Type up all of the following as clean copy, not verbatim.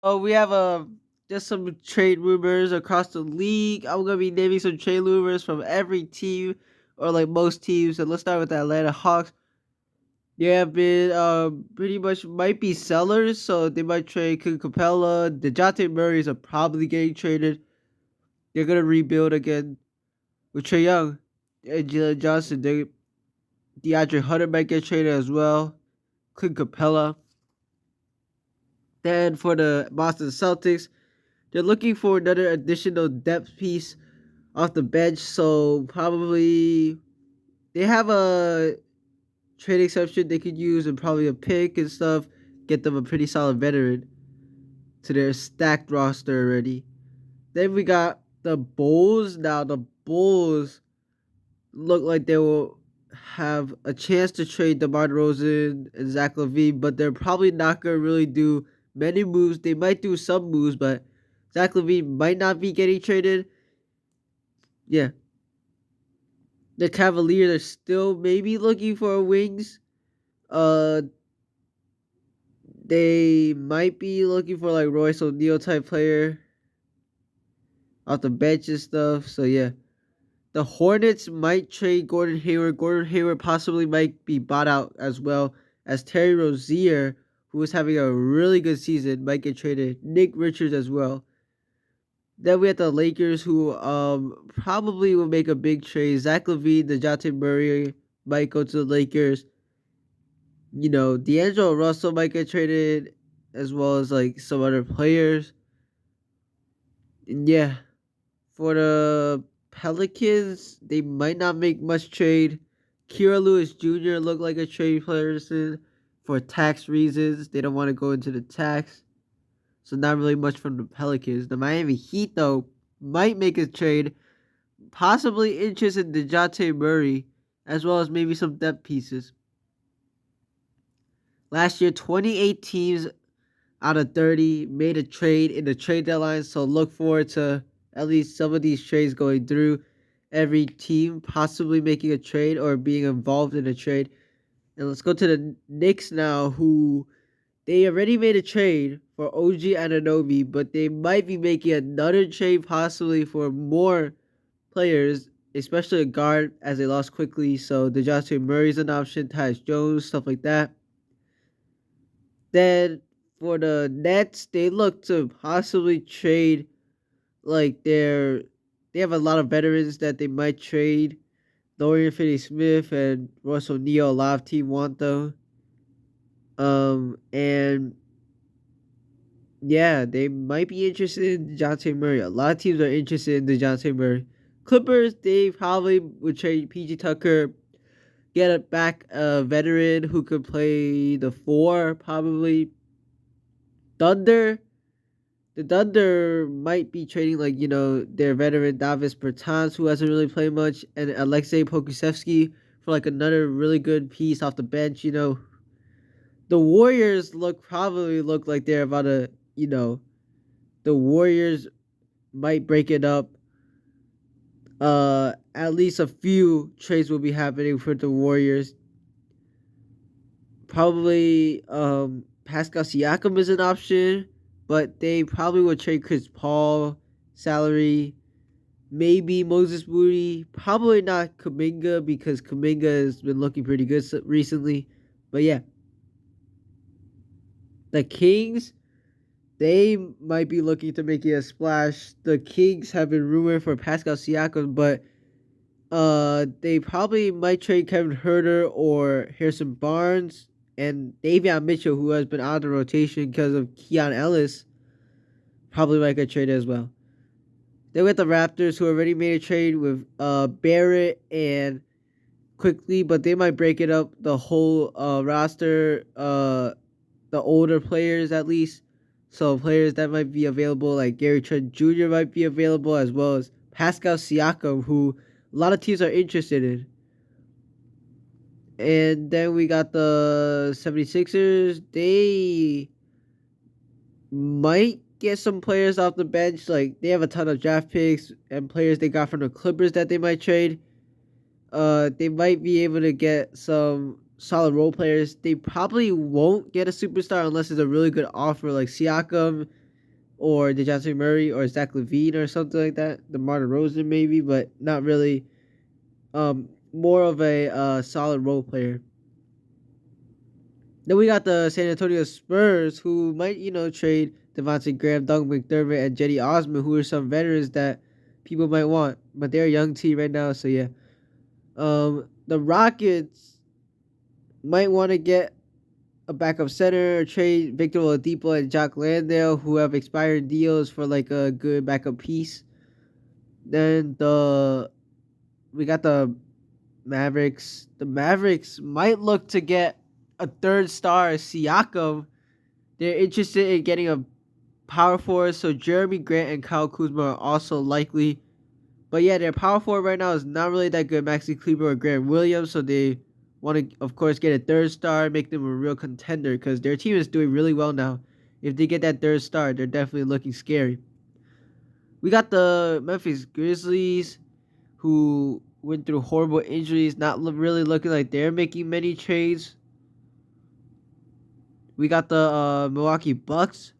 Oh, we have just some trade rumors across the league. I'm gonna be naming some trade rumors from every team, or like most teams. And let's start with the Atlanta Hawks. They have been pretty much might be sellers, so they might trade Clint Capella. DeJounte Murray's are probably getting traded. They're gonna rebuild again with Trae Young and Jalen Johnson. DeAndre Hunter might get traded as well. Clint Capella. Then for the Boston Celtics, they're looking for another additional depth piece off the bench. So probably they have a trade exception they could use and probably a pick and stuff. Get them a pretty solid veteran to their stacked roster already. Then we got the Bulls. Now the Bulls look like they will have a chance to trade DeMar DeRozan and Zach LaVine, but they're probably not gonna really do many moves. They might do some moves, but Zach LaVine might not be getting traded. Yeah. The Cavaliers are still maybe looking for wings. Uh they might be looking for like Royce O'Neal type player off the bench and stuff. So yeah. The Hornets might trade Gordon Hayward. Gordon Hayward possibly might be bought out as well as Terry Rozier, who is having a really good season, might get traded. Nick Richards as well. Then we have the Lakers, who probably will make a big trade. Zach LaVine, DeJounte Murray might go to the Lakers. You know, D'Angelo Russell might get traded, as well as like some other players. And yeah, for the Pelicans, they might not make much trade. Kira Lewis Jr. looked like a trade person for tax reasons. They don't want to go into the tax. So not really much from the Pelicans. The Miami Heat, though, might make a trade. Possibly interest in DeJounte Murray, as well as maybe some depth pieces. Last year, 28 teams out of 30 made a trade in the trade deadline. So look forward to at least some of these trades going through. Every team possibly making a trade or being involved in a trade. And let's go to the Knicks now, who they already made a trade for OG Anunoby, but they might be making another trade possibly for more players, especially a guard as they lost quickly. So DeJounte Murray's an option, Tyus Jones, stuff like that. Then for the Nets, they look to possibly trade like they have a lot of veterans that they might trade. Dorian Finney-Smith and Royce O'Neal, a lot of teams want though. And yeah, they might be interested in DeJounte Murray. A lot of teams are interested in DeJounte Murray. Clippers, they probably would trade PG Tucker, get back a veteran who could play the four, probably. Thunder, the Thunder might be trading like, their veteran Davis Bertans, who hasn't really played much, and Alexei Pokusevsky for like another really good piece off the bench. The Warriors probably look like they're about to, the Warriors might break it up. At least a few trades will be happening for the Warriors. Probably Pascal Siakam is an option, but they probably would trade Chris Paul salary. Maybe Moses Moody. Probably not Kuminga because Kuminga has been looking pretty good recently. But yeah. The Kings, they might be looking to make it a splash. The Kings have been rumored for Pascal Siakam, but they probably might trade Kevin Huerter or Harrison Barnes and Davion Mitchell, who has been out of the rotation because of Keon Ellis. Probably might get traded as well. Then we have the Raptors, who already made a trade with Barrett and Quickly, but they might break it up the whole roster. The older players at least. So players that might be available, like Gary Trent Jr. might be available, as well as Pascal Siakam, who a lot of teams are interested in. And then we got the 76ers. They might get some players off the bench. Like, they have a ton of draft picks and players they got from the Clippers that they might trade. They might be able to get some solid role players. They probably won't get a superstar unless it's a really good offer. Like Siakam, or DeJounte Murray or Zach LaVine or something like that. DeMar DeRozan maybe, but not really. More of a solid role player. Then we got the San Antonio Spurs, who might, trade Devontae Graham, Doug McDermott, and Jetty Osman, who are some veterans that people might want. But they're a young team right now, so yeah. The Rockets might want to get a backup center or trade Victor Oladipo and Jock Landale, who have expired deals for like a good backup piece. Then we got the Mavericks. The Mavericks might look to get a third star, Siakam. They're interested in getting a power forward, so Jeremy Grant and Kyle Kuzma are also likely. But yeah, their power forward right now is not really that good, Maxi Kleber or Grant Williams, so they want to, of course, get a third star, make them a real contender, because their team is doing really well now. If they get that third star, they're definitely looking scary. We got the Memphis Grizzlies, who went through horrible injuries, not really looking like they're making many trades. We got the Milwaukee Bucks.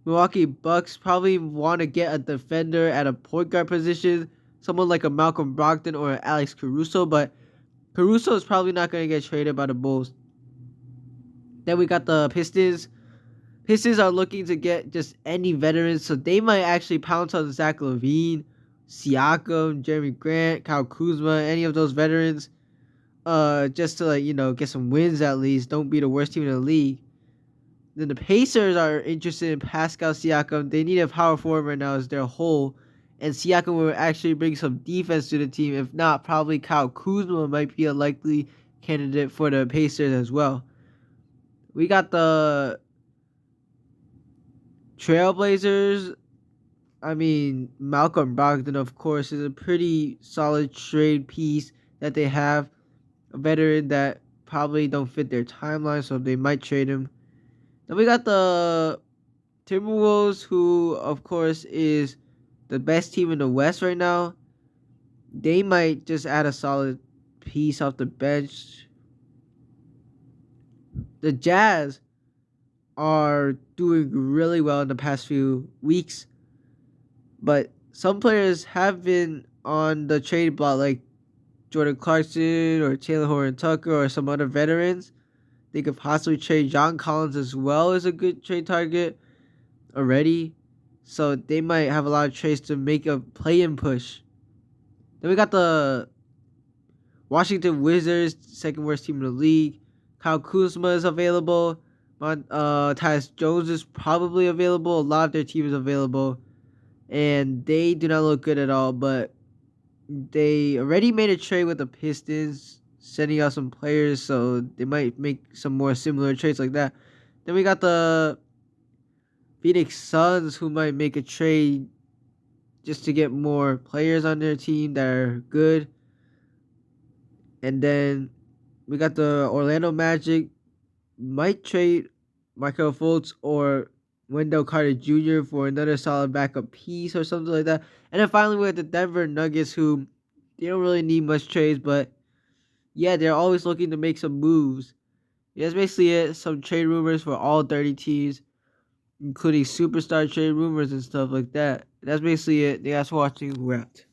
Milwaukee Bucks probably want to get a defender at a point guard position, someone like a Malcolm Brogdon or Alex Caruso, but Caruso is probably not going to get traded by the Bulls. Then we got the Pistons. Pistons are looking to get just any veterans, so they might actually pounce on Zach LaVine, Siakam, Jeremy Grant, Kyle Kuzma, any of those veterans, just to get some wins at least. Don't be the worst team in the league. Then the Pacers are interested in Pascal Siakam. They need a power forward right now as their whole, and Siakam will actually bring some defense to the team. If not, probably Kyle Kuzma might be a likely candidate for the Pacers as well. We got the Trailblazers. I mean, Malcolm Brogdon, of course, is a pretty solid trade piece that they have. A veteran that probably don't fit their timeline, so they might trade him. Then we got the Timberwolves, who, of course, is the best team in the West right now. They might just add a solid piece off the bench. The Jazz are doing really well in the past few weeks, but some players have been on the trade block, like Jordan Clarkson or Taylor Horton-Tucker or some other veterans. They could possibly trade John Collins as well as a good trade target already. So they might have a lot of trades to make a play-in push. Then we got the Washington Wizards, second worst team in the league. Kyle Kuzma is available. Tyus Jones is probably available. A lot of their team is available. And they do not look good at all. But they already made a trade with the Pistons, sending out some players, so they might make some more similar trades like that. Then we got the Phoenix Suns, who might make a trade just to get more players on their team that are good. And then we got the Orlando Magic, might trade Markelle Fultz or Wendell Carter Jr. for another solid backup piece or something like that. And then finally we have the Denver Nuggets, who they don't really need much trades, but yeah, they're always looking to make some moves. Yeah, that's basically it. Some trade rumors for all 30 teams, including superstar trade rumors and stuff like that. That's basically it. Thanks for watching. We're out.